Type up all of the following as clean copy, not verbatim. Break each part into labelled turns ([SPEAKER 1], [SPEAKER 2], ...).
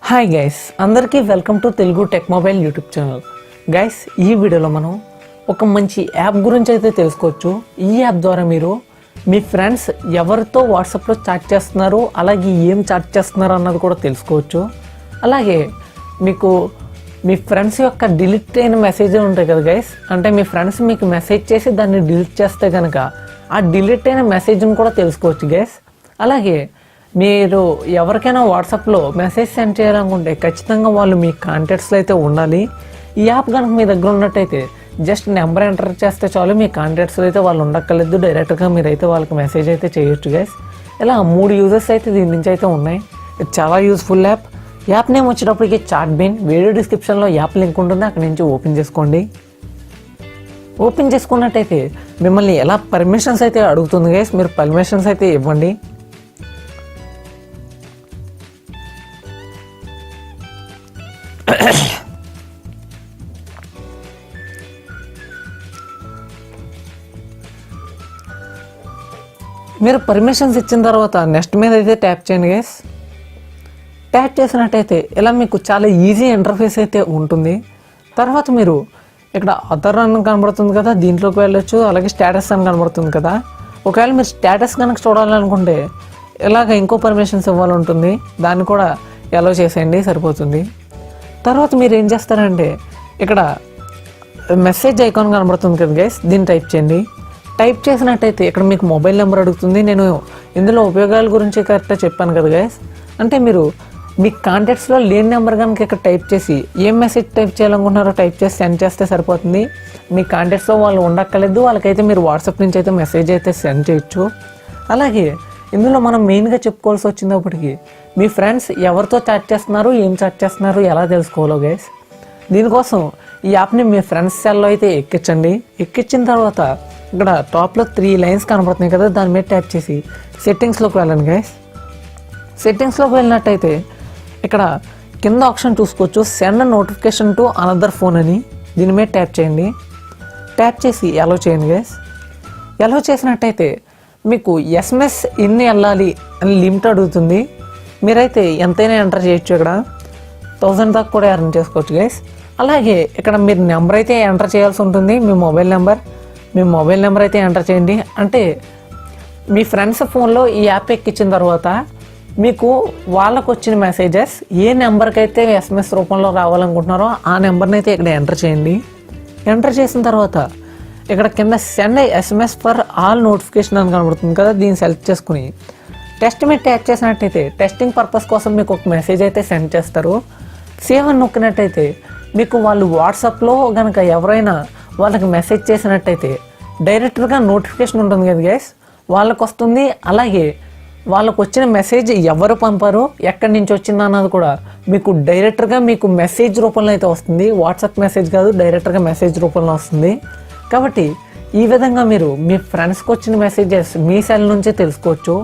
[SPEAKER 1] Hi guys, అందరికీ welcome to Telugu tech mobile YouTube channel. Guys, ఈ వీడియోలో మనం ఒక మంచి యాప్ గురించి అయితే తెలుసుకోవచ్చు. ఈ యాప్ ద్వారా మీరు మీ ఫ్రెండ్స్ ఎవరితో వాట్సాప్లో చాట్ చేస్తున్నారు, అలాగే ఏం చాట్ చేస్తున్నారు అన్నది కూడా తెలుసుకోవచ్చు. అలాగే మీకు మీ ఫ్రెండ్స్ యొక్క డిలీట్ అయిన మెసేజ్ ఉంటాయి కదా గైస్, అంటే మీ ఫ్రెండ్స్ మీకు మెసేజ్ చేసి దాన్ని డిలీట్ చేస్తే కనుక ఆ డిలీట్ అయిన మెసేజ్ని కూడా తెలుసుకోవచ్చు గైస్. అలాగే మీరు ఎవరికైనా వాట్సాప్లో మెసేజ్ సెండ్ చేయాలనుకుంటే ఖచ్చితంగా వాళ్ళు మీ కాంటాక్ట్స్లో అయితే ఉండాలి. ఈ యాప్ కనుక మీ దగ్గర ఉన్నట్టయితే జస్ట్ నెంబర్ ఎంటర్ చేస్తే చాలు, మీ కాంటాక్ట్స్లో అయితే వాళ్ళు ఉండక్కర్లేదు, డైరెక్ట్గా మీరైతే వాళ్ళకి మెసేజ్ అయితే చేయొచ్చు గైస్. ఇలా 3 యూజెస్ అయితే దీని నుంచి అయితే ఉన్నాయి. ఇది చాలా యూస్ఫుల్ యాప్. యాప్ నేమ్ వచ్చేటప్పటికి చాట్ బీన్. వీడియో డిస్క్రిప్షన్లో యాప్ లింక్ ఉంటుంది, అక్కడి నుంచి ఓపెన్ చేసుకోండి. ఓపెన్ చేసుకున్నట్టయితే మిమ్మల్ని ఎలా పర్మిషన్స్ అయితే అడుగుతుంది గైస్, మీరు పర్మిషన్స్ అయితే ఇవ్వండి. మీరు పర్మిషన్స్ ఇచ్చిన తర్వాత నెక్స్ట్ మీద అయితే ట్యాప్ చేయండి గైస్. ట్యాప్ చేసినట్టయితే ఇలా మీకు చాలా ఈజీ ఇంటర్ఫేస్ అయితే ఉంటుంది. తర్వాత మీరు ఇక్కడ అదర్ అని కనబడుతుంది కదా, దీంట్లోకి వెళ్ళొచ్చు. అలాగే స్టేటస్ అని కనబడుతుంది కదా, ఒకవేళ మీరు స్టేటస్ కనుక చూడాలనుకుంటే ఇలాగ ఇంకో పర్మిషన్స్ ఇవ్వాలి ఉంటుంది, దాన్ని కూడా అలో చేసేయండి, సరిపోతుంది. తర్వాత మీరు ఏం చేస్తారంటే ఇక్కడ మెసేజ్ ఐకాన్ కనబడుతుంది కదా గైస్, దీన్ని టైప్ చేయండి. టైప్ చేసినట్టయితే ఇక్కడ మీకు మొబైల్ నెంబర్ అడుగుతుంది. నేను ఇందులో ఉపయోగాల గురించి కరెక్ట్గా చెప్పాను కదా గైస్. అంటే మీరు మీ కాంటాక్ట్స్లో లేని నెంబర్ కనుక ఇక్కడ టైప్ చేసి ఏం మెసేజ్ టైప్ చేయాలనుకుంటున్నారో టైప్ చేసి సెండ్ చేస్తే సరిపోతుంది. మీ కాంటాక్ట్స్లో వాళ్ళు ఉండక్కర్లేదు, వాళ్ళకైతే మీరు వాట్సాప్ నుంచి అయితే మెసేజ్ అయితే సెండ్ చేయొచ్చు. అలాగే ఇందులో మనం మెయిన్గా చెప్పుకోవాల్సి వచ్చినప్పటికీ మీ ఫ్రెండ్స్ ఎవరితో చాట్ చేస్తున్నారు, ఏం చాట్ చేస్తున్నారు ఎలా తెలుసుకోవాలో గైస్. దీనికోసం ఈ యాప్ని మీ ఫ్రెండ్స్ సెల్లో అయితే ఎక్కించండి. ఎక్కించిన తర్వాత ఇక్కడ టాప్లో 3 లైన్స్ కనబడుతున్నాయి కదా, దాని మీద ట్యాప్ చేసి సెట్టింగ్స్లోకి వెళ్ళండి గైస్. సెట్టింగ్స్లోకి వెళ్ళినట్టయితే ఇక్కడ కింద ఆప్షన్ చూసుకోవచ్చు, send notification to another phone అని, దీని మీద ట్యాప్ చేయండి. ట్యాప్ చేసి అలో చేయండి గైస్. అలో చేసినట్టయితే మీకు ఎస్ఎంఎస్ ఎన్ని వెళ్ళాలి అని లిమిట్ అడుగుతుంది. మీరైతే ఎంతైనా ఎంటర్ చేయొచ్చు, ఇక్కడ 1000 దాకా కూడా ఎర్న్ చేసుకోవచ్చు గైస్. అలాగే ఇక్కడ మీరు నెంబర్ అయితే ఎంటర్ చేయాల్సి ఉంటుంది, మీ మొబైల్ నెంబర్ అయితే ఎంటర్ చేయండి. అంటే మీ ఫ్రెండ్స్ ఫోన్లో ఈ యాప్ ఎక్కించిన తర్వాత మీకు వాళ్ళకు వచ్చిన మెసేజెస్ ఏ నెంబర్కి అయితే ఎస్ఎంఎస్ రూపంలో రావాలనుకుంటున్నారో ఆ నెంబర్ని అయితే ఇక్కడ ఎంటర్ చేయండి. ఎంటర్ చేసిన తర్వాత ఇక్కడ కింద send SMS for all notification అని కనబడుతుంది కదా, దీన్ని సెలెక్ట్ చేసుకుని టెస్ట్ మీద ట్యాప్ చేసినట్టయితే టెస్టింగ్ పర్పస్ కోసం మీకు ఒక మెసేజ్ అయితే సెండ్ చేస్తారు. సేవ్ అని నొక్కినట్టయితే మీకు వాళ్ళు వాట్సాప్లో కనుక ఎవరైనా వాళ్ళకి మెసేజ్ చేసినట్టయితే డైరెక్ట్గా నోటిఫికేషన్ ఉంటుంది కదా గైస్, వాళ్ళకు వస్తుంది. అలాగే వాళ్ళకు వచ్చిన మెసేజ్ ఎవరు పంపారు, ఎక్కడి నుంచి వచ్చింది అన్నది కూడా మీకు డైరెక్ట్గా మీకు మెసేజ్ రూపంలో అయితే వస్తుంది. వాట్సాప్ మెసేజ్ కాదు, డైరెక్ట్గా మెసేజ్ రూపంలో వస్తుంది. కాబట్టి ఈ విధంగా మీరు మీ ఫ్రెండ్స్కి వచ్చిన మెసేజెస్ మీ సెల్ నుంచే తెలుసుకోవచ్చు.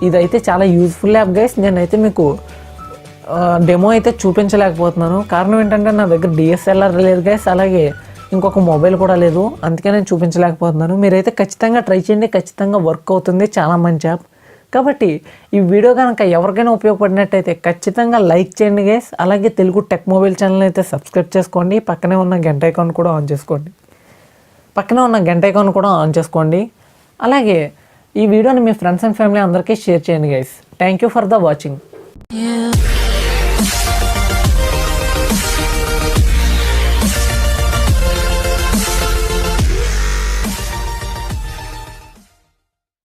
[SPEAKER 1] ఇదైతే చాలా యూజ్ఫుల్ యాప్ గైస్. నేనైతే మీకు డెమో అయితే చూపించలేకపోతున్నాను, కారణం ఏంటంటే నా దగ్గర డిఎస్ఎల్ఆర్ లేదు గైస్, అలాగే ఇంకొక మొబైల్ కూడా లేదు, అందుకే నేను చూపించలేకపోతున్నాను. మీరైతే ఖచ్చితంగా ట్రై చేయండి, ఖచ్చితంగా వర్క్ అవుతుంది, చాలా మంచి యాప్. కాబట్టి ఈ వీడియో కనుక ఎవరికైనా ఉపయోగపడినట్టయితే ఖచ్చితంగా లైక్ చేయండి గైస్. అలాగే తెలుగు టెక్ మొబైల్ ఛానల్ అయితే సబ్స్క్రైబ్ చేసుకోండి, పక్కనే ఉన్న గంట ఐకాన్ కూడా ఆన్ చేసుకోండి. అలాగే ఈ వీడియోని మీ ఫ్రెండ్స్ అండ్ ఫ్యామిలీ అందరికీ షేర్ చేయండి guys. Thank you for the watching.